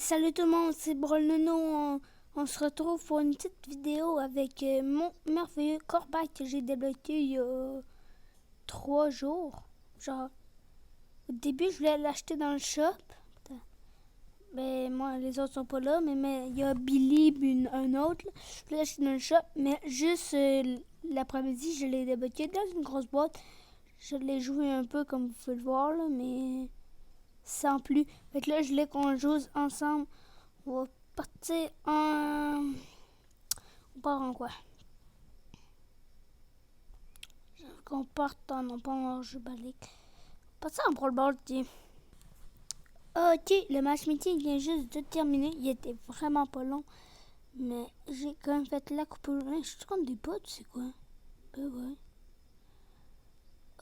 Salut tout le monde, c'est Brolnono. On se retrouve pour une petite vidéo avec mon merveilleux Corbac que j'ai débloqué il y a 3 jours. Genre, au début, je voulais l'acheter dans le shop. Mais moi, les autres sont pas là. Mais il y a Billy, un autre. Là. Je voulais l'acheter dans le shop. Mais juste l'après-midi, je l'ai débloqué dans une grosse boîte. Je l'ai joué un peu comme vous pouvez le voir, là, mais sans plus. Fait que là, je voulais qu'on joue ensemble. On va partir en... On part en quoi? Je veux qu'on parte en... Non, pas en jeu balique. Pas ça en Brawl Ball, tiens. Ok, le match meeting vient juste de terminer. Il était vraiment pas long. Mais j'ai quand même fait la coupe. Je suis comme des potes, c'est quoi? Ben ouais.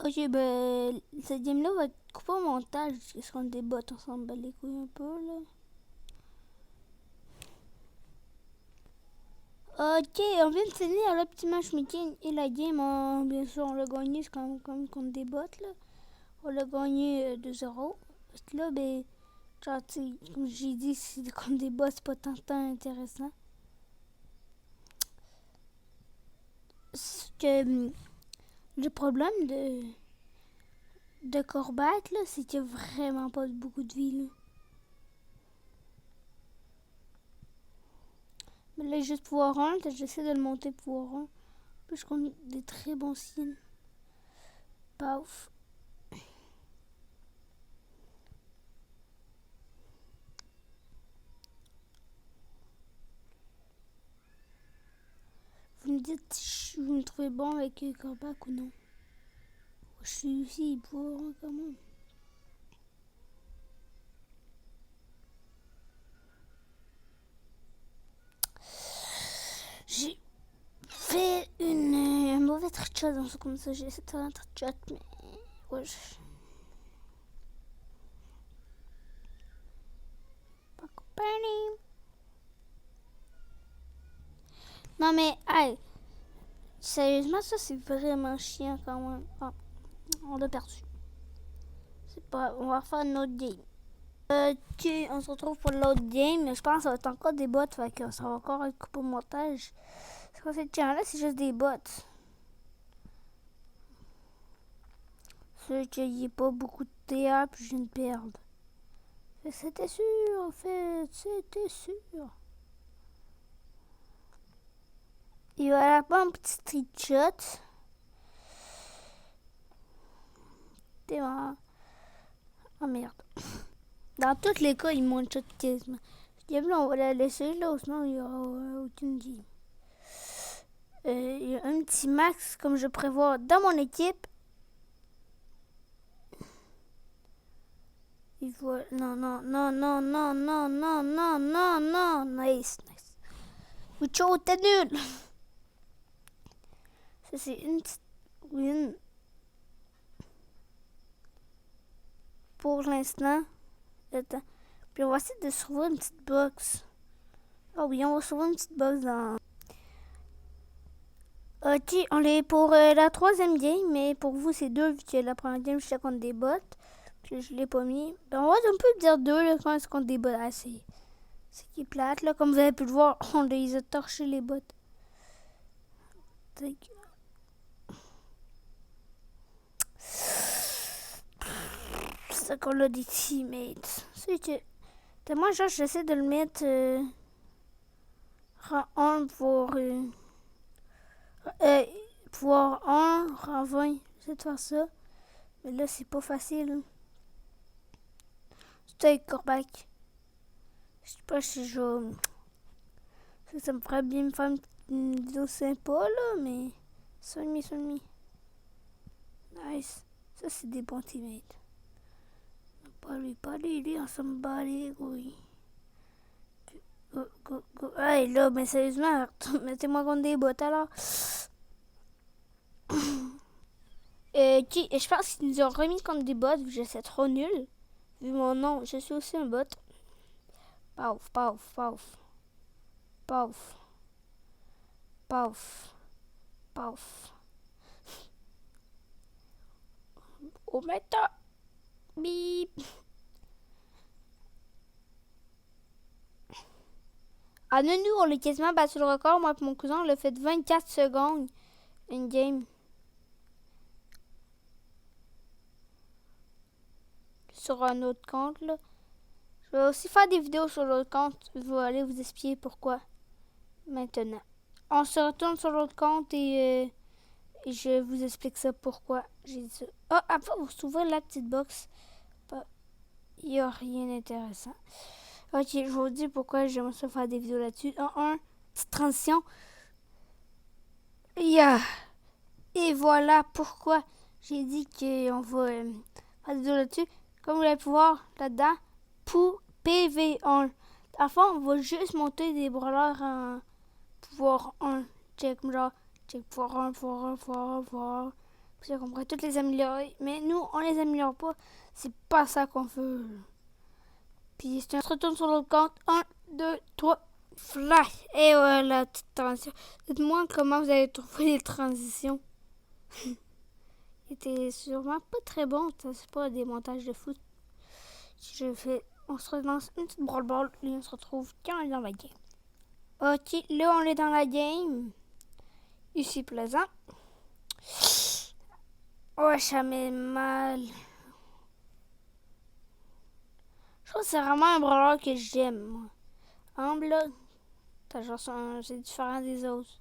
Ok, ben... Cette game-là va être coupée au montage. Est-ce qu'on des bots? On s'en bat les couilles un peu, là. Ok, on vient de finir le petit matchmaking et la game, bien sûr, on l'a gagné, c'est quand même contre des bots, là. On l'a gagné 2-0. Parce que là, ben, genre, comme j'ai dit, c'est contre des bots, c'est pas tant intéressant. C'est que le problème de Corbac, là, c'est qu'il y a vraiment pas beaucoup de vie, là. Mais là, juste pouvoir 1, j'essaie de le monter pouvoir 1. Puis je compte des très bons signes. Paf. Vous me dites si vous me trouvez bon avec Corbac ou non. Je suis aussi pour quand même. J'ai fait un mauvais trichot dans ce comme ça. J'ai essayé de faire un trichot, mais ouais. Pas compagnie. Non mais, hey, sérieusement, ça c'est vraiment chiant quand même. Ah, on l'a perdu. C'est pas, on va faire une autre game. Ok, on se retrouve pour l'autre game. Mais je pense que ça va être encore des bots, fait que ça va encore être coupé au montage. C'est quoi cette channel là? C'est juste des bots. C'est qu'il n'y ait pas beaucoup de TA, puis je viens de perdre. C'était sûr, en fait, c'était sûr. Et voilà, pas un petit street shot. T'es marrant. Oh merde. Dans tous les cas, ils m'ont shot quasiment. Ce game-là, on va la laisser là, sinon il n'y aura aucune game. Il y a un petit max, comme je prévois, dans mon équipe. Il voit. Non, non, non, non, non, non, non, non, non, non. Nice, nice. Wicho, t'es nul. Ça, c'est une petite win. Pour l'instant. Attends. Puis on va essayer de sauver une petite box. Ah oui, on va sauver une petite box dans... Ok, on est pour la troisième game, mais pour vous c'est 2 vu que la première game je suis contre des bots. Puis je l'ai pas mis. Ben on peut dire 2 là, quand c'est contre des bots. Ah, c'est qui est plate là, comme vous avez pu le voir, on les a torchés les bots. C'est ça qu'on a des teammates. C'est que... Moi genre j'essaie de le mettre rang 1 pour... pouvoir 1, rang 20. J'essaie de faire ça. Mais là c'est pas facile. C'est avec Corbac. Je sais pas si je... Ça me ferait bien me faire une vidéo sympa là, mais... Sonmi. Nice. Ça c'est des bons teammates. Pas lui, on s'en bat les couilles. Go. Hey là, mais sérieusement, mettez-moi contre des bots alors. Je pense qu'ils nous ont remis contre des bots vu que je suis trop nul. Vu mon nom, je suis aussi un bot. Paf. Oh méta. Bip. Ah non, nous, on l'a quasiment battu le record. Moi et mon cousin, on l'a fait 24 secondes. Une game. Sur un autre compte, là. Je vais aussi faire des vidéos sur l'autre compte. Je vais aller vous expliquer pourquoi. Maintenant. On se retourne sur l'autre compte et je vous explique ça pourquoi j'ai dit ça. Ah, après, vous trouvez la petite box. Il n'y a rien d'intéressant. Ok, je vous dis pourquoi j'aimerais ça faire des vidéos là-dessus. Petite transition. Et voilà pourquoi j'ai dit qu'on va faire des vidéos là-dessus. Comme vous allez pouvoir là-dedans, pour PV1. À la fin, on va juste monter des brawlers en pouvoir 1. Check pouvoir 1, pouvoir 1, pouvoir 1, pouvoir 1. Puis on pourrait toutes les améliorer. Mais nous, on les améliore pas. C'est pas ça qu'on veut. Puis on se retourne sur l'autre compte. 1, 2, 3, flash. Et voilà, petite transition. Dites-moi comment vous avez trouvé les transitions. C'était sûrement pas très bon. C'est pas des montages de foot. On se relance une petite brawl ball et on se retrouve quand on est dans la game. Ok, là on est dans la game. Ici plaisant. Ouais, ça met mal. Je trouve que c'est vraiment un brawler que j'aime, moi. Humble, là, c'est différent des autres.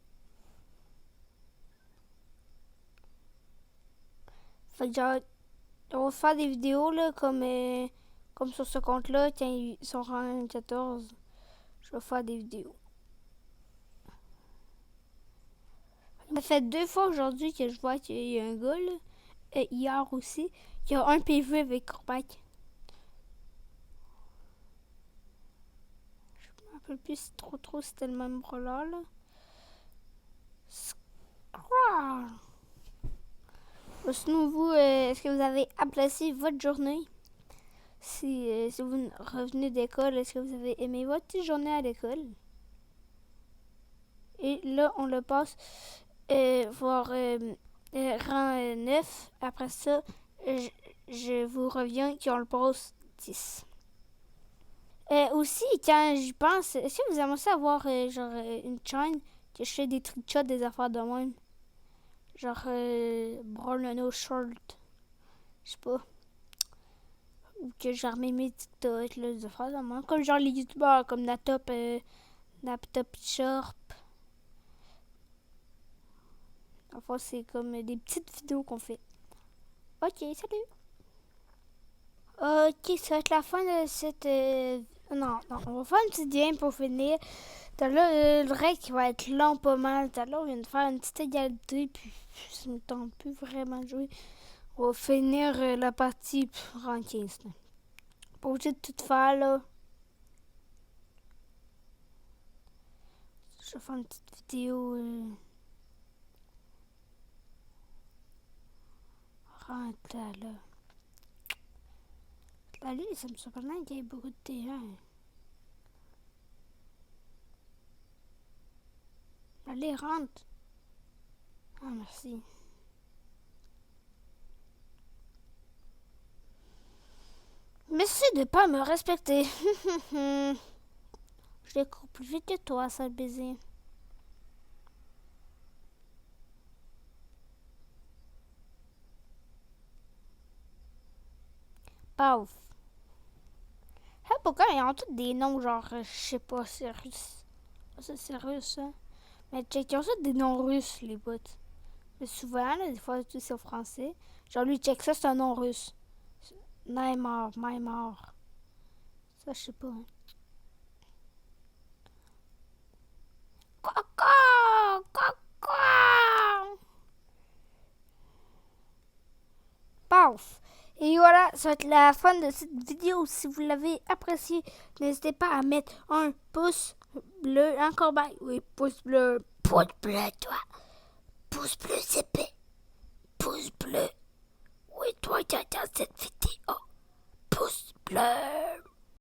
Fait que genre, on va faire des vidéos, là, comme sur ce compte-là, quand ils sont en 14. Je vais faire des vidéos. Ça fait 2 fois aujourd'hui que je vois qu'il y a un gars, là, hier aussi, qui a un PV avec Corbac. Je me rappelle plus si trop c'était le même brawler, là. Sinon, vous, est-ce que vous avez apprécié votre journée? Si vous revenez d'école, est-ce que vous avez aimé votre petite journée à l'école? Et là, on le passe voir rang 9. Après ça, je vous reviens qu'on le passe 10. Aussi, quand j'y pense, est-ce que vous aimeriez ça avoir une chaîne que je fais des trickshots, des affaires de même? Genre, Brawl No Short. Je sais pas. Ou que j'ai remis mes TikTok, là, des affaires de même. Comme genre les youtubeurs, comme Naptop Sharp. Enfin, c'est comme des petites vidéos qu'on fait. Ok, salut! Ok, ça va être la fin de cette... Non, on va faire une petite game pour finir. Tout à l'heure, le rec va être long pas mal. Tout à l'heure, on vient de faire une petite égalité, puis ça me tente plus vraiment de jouer. On va finir la partie en 15. Là. Pas obligé de tout faire, là. Je vais faire une petite vidéo... rentre là. Là, lui, ça me surprend qu'il y ait beaucoup de terrain. Allez, rentre. Ah, merci. Merci de pas me respecter. Je les cours plus vite que toi, sale baiser. Paf. Ah, pourquoi ils ont tous des noms genre, je sais pas, c'est russe. Ça, c'est russe, hein. Mais check, ils ont tous des noms russes, les bots. Mais souvent, là, des fois, c'est au français. Genre, lui, check, ça, c'est un nom russe. Neymar. Ça, je sais pas. Hein. Paf! Et voilà, ça va être la fin de cette vidéo. Si vous l'avez appréciée, n'hésitez pas à mettre un pouce bleu. Encore bye. Oui, pouce bleu. Pouce bleu, toi. Pouce bleu, épais. Pouce bleu. Oui, toi, qui regardes cette vidéo. Pouce bleu.